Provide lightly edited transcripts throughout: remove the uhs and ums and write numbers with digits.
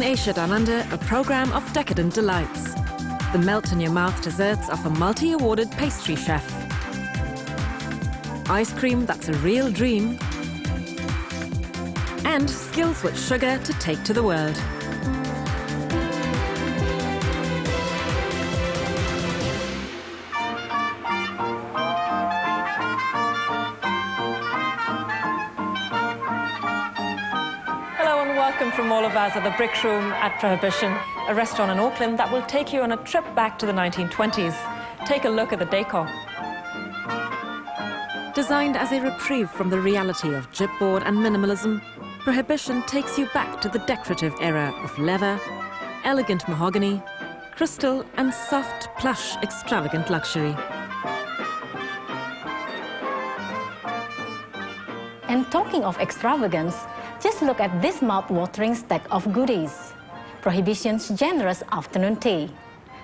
Asia Down Under, a programme of decadent delights. The melt-in-your-mouth desserts of a multi-awarded pastry chef. Ice cream that's a real dream. And skills with sugar to take to the world. Welcome from all of us at the Brick Room at Prohibition, a restaurant in Auckland that will take you on a trip back to the 1920s. Take a look at the decor. Designed as a reprieve from the reality of chipboard and minimalism, Prohibition takes you back to the decorative era of leather, elegant mahogany, crystal and soft, plush, extravagant luxury. And talking of extravagance, just look at this mouth-watering stack of goodies. Prohibition's generous afternoon tea.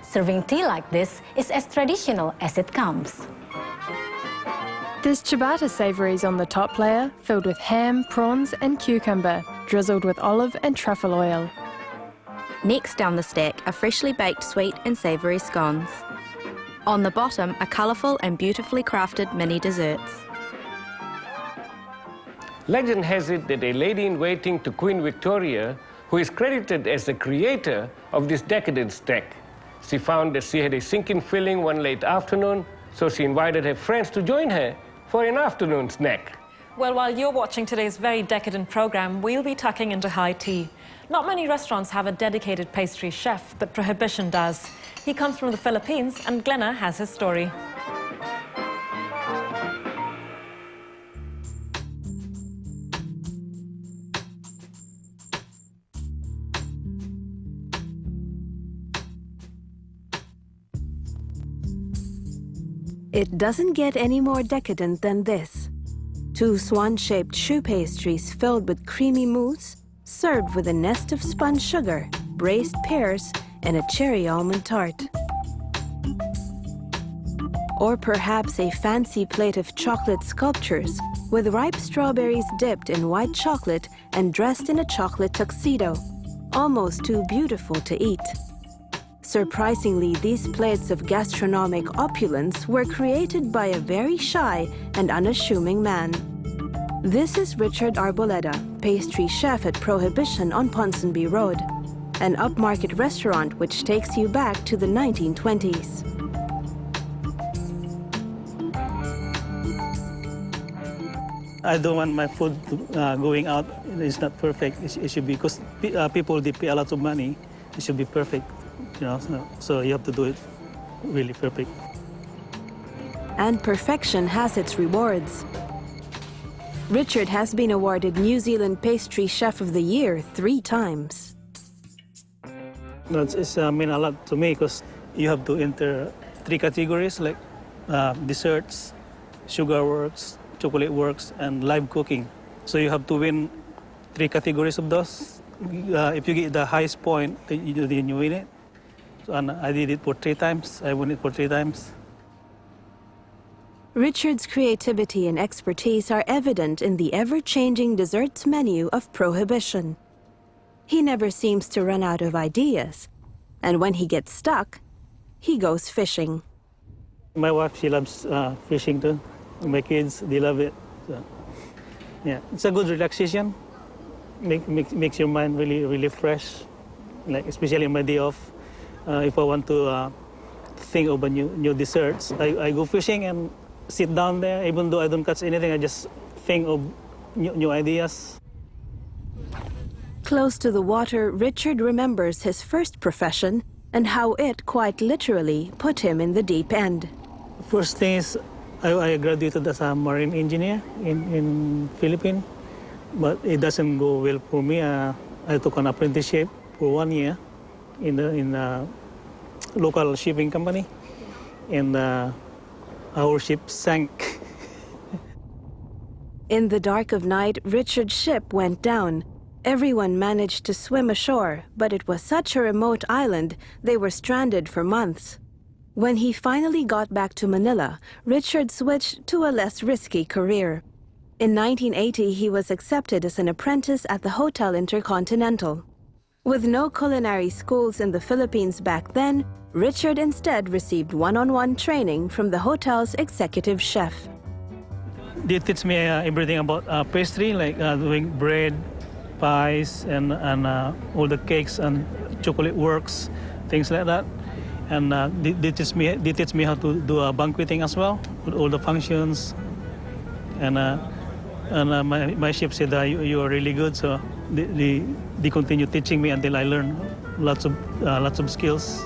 Serving tea like this is as traditional as it comes. There's ciabatta savouries on the top layer, filled with ham, prawns and cucumber, drizzled with olive and truffle oil. Next down the stack are freshly baked sweet and savoury scones. On the bottom are colourful and beautifully crafted mini desserts. Legend has it that a lady-in-waiting to Queen Victoria, who is credited as the creator of this decadent stack, she found that she had a sinking feeling one late afternoon, so she invited her friends to join her for an afternoon snack. Well, while you're watching today's very decadent programme, we'll be tucking into high tea. Not many restaurants have a dedicated pastry chef, but Prohibition does. He comes from the Philippines, and Glenna has his story. It doesn't get any more decadent than this. Two swan-shaped choux pastries filled with creamy mousse, served with a nest of spun sugar, braised pears, and a cherry almond tart. Or perhaps a fancy plate of chocolate sculptures with ripe strawberries dipped in white chocolate and dressed in a chocolate tuxedo, almost too beautiful to eat. Surprisingly, these plates of gastronomic opulence were created by a very shy and unassuming man. This is Richard Arboleda, pastry chef at Prohibition on Ponsonby Road, an upmarket restaurant which takes you back to the 1920s. I don't want my food going out. It's not perfect. It should be, because people, they pay a lot of money. It should be perfect. You know, so you have to do it really perfect. And perfection has its rewards. Richard has been awarded New Zealand Pastry Chef of the Year 3 times. It's mean a lot to me, because you have to enter 3 categories like desserts, sugar works, chocolate works, and live cooking. So you have to win 3 categories of those. If you get the highest point, then you win it. And I did it for 3 times. I won it for 3 times. Richard's creativity and expertise are evident in the ever-changing desserts menu of Prohibition. He never seems to run out of ideas, and when he gets stuck, he goes fishing. My wife, she loves fishing too. My kids, they love it. So, yeah, it's a good relaxation. Makes your mind really fresh. Like especially on my day off. If I want to think of a new desserts, I go fishing and sit down there. Even though I don't catch anything, I just think of new ideas. Close to the water, Richard remembers his first profession and how it quite literally put him in the deep end. First thing is, I graduated as a marine engineer in Philippines, but it doesn't go well for me. I took an apprenticeship for 1 year in a local shipping company, and our ship sank. In the dark of night, Richard's ship went down. Everyone managed to swim ashore, but it was such a remote island, they were stranded for months. When he finally got back to Manila, Richard switched to a less risky career. In 1980, he was accepted as an apprentice at the Hotel Intercontinental. With no culinary schools in the Philippines back then, Richard instead received one-on-one training from the hotel's executive chef. They teach me everything about pastry, like doing bread, pies, and all the cakes and chocolate works, things like that. And they teach me how to do banqueting as well, with all the functions. And my chef said that you are really good, so they continue teaching me until I learn lots of skills.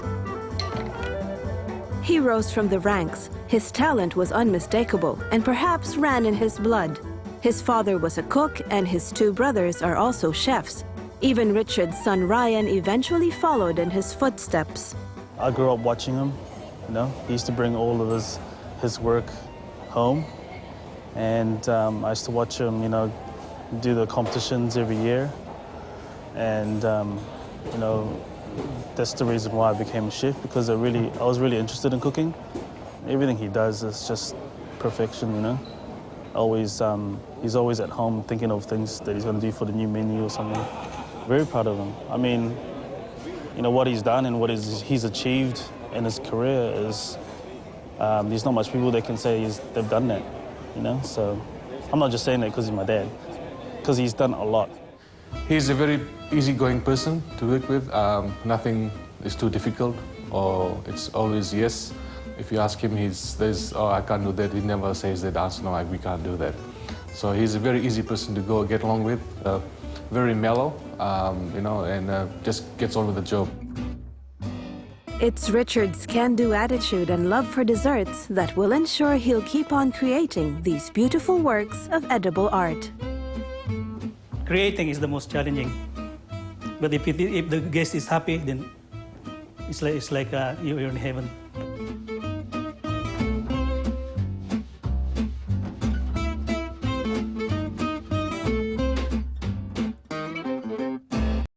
He rose from the ranks. His talent was unmistakable and perhaps ran in his blood. His father was a cook and his two brothers are also chefs. Even Richard's son Ryan eventually followed in his footsteps. I grew up watching him, He used to bring all of his work home. And I used to watch him, do the competitions every year. And, that's the reason why I became a chef, because I was really interested in cooking. Everything he does is just perfection, He's always at home thinking of things that he's going to do for the new menu or something. Very proud of him. I mean, what he's done and what he's achieved in his career is, there's not much people that can say they've done that, So I'm not just saying that because he's my dad, because he's done a lot. He's a very easygoing person to work with. Nothing is too difficult, or it's always yes. If you ask him, oh, I can't do that. He never says that answer, no, we can't do that. So he's a very easy person to get along with, very mellow, and just gets on with the job. It's Richard's can-do attitude and love for desserts that will ensure he'll keep on creating these beautiful works of edible art. Creating is the most challenging. But if the guest is happy, then it's like you're in heaven.